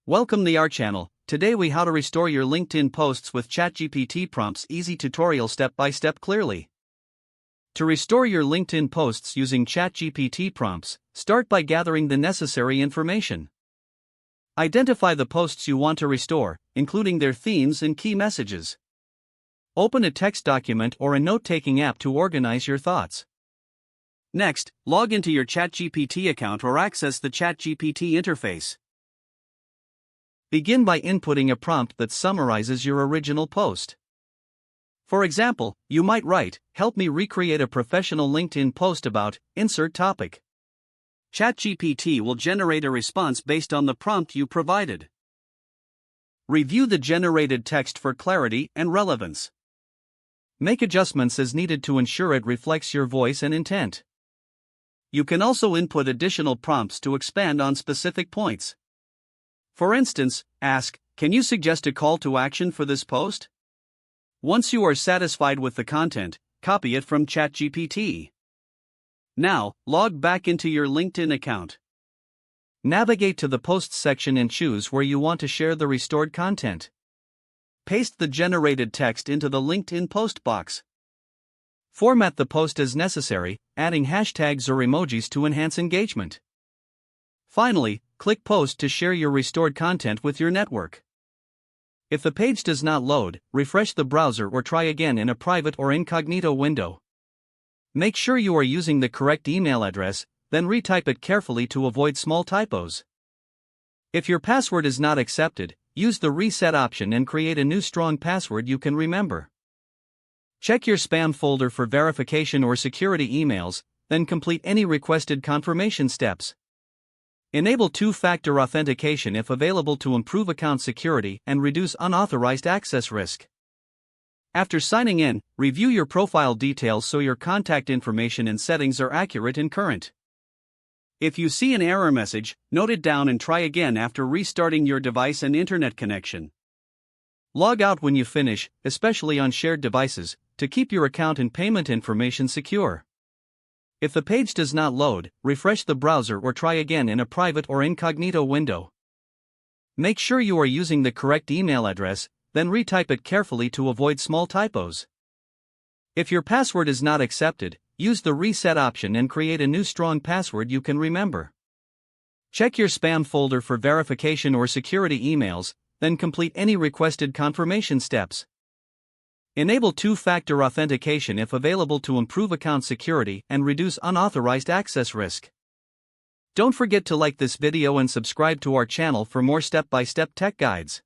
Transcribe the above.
Welcome to our channel. Today we how to restore your LinkedIn posts with ChatGPT prompts. Easy tutorial step by step clearly. To restore your LinkedIn posts using ChatGPT prompts, start by gathering the necessary information. Identify the posts you want to restore, including their themes and key messages. Open a text document or a note-taking app to organize your thoughts. Next, log into your ChatGPT account or access the ChatGPT interface. Begin by inputting a prompt that summarizes your original post. For example, you might write, "Help me recreate a professional LinkedIn post about," insert topic. ChatGPT will generate a response based on the prompt you provided. Review the generated text for clarity and relevance. Make adjustments as needed to ensure it reflects your voice and intent. You can also input additional prompts to expand on specific points. For instance, ask, "Can you suggest a call to action for this post?" Once you are satisfied with the content, copy it from ChatGPT. Now, log back into your LinkedIn account. Navigate to the Posts section and choose where you want to share the restored content. Paste the generated text into the LinkedIn post box. Format the post as necessary, adding hashtags or emojis to enhance engagement. Finally, click Post to share your restored content with your network. If the page does not load, refresh the browser or try again in a private or incognito window. Make sure you are using the correct email address, then retype it carefully to avoid small typos. If your password is not accepted, use the reset option and create a new strong password you can remember. Check your spam folder for verification or security emails, then complete any requested confirmation steps. Enable two-factor authentication if available to improve account security and reduce unauthorized access risk. After signing in, review your profile details so your contact information and settings are accurate and current. If you see an error message, note it down and try again after restarting your device and internet connection. Log out when you finish, especially on shared devices, to keep your account and payment information secure. If the page does not load, refresh the browser or try again in a private or incognito window. Make sure you are using the correct email address, then retype it carefully to avoid small typos. If your password is not accepted, use the reset option and create a new strong password you can remember. Check your spam folder for verification or security emails, then complete any requested confirmation steps. Enable two-factor authentication if available to improve account security and reduce unauthorized access risk. Don't forget to like this video and subscribe to our channel for more step-by-step tech guides.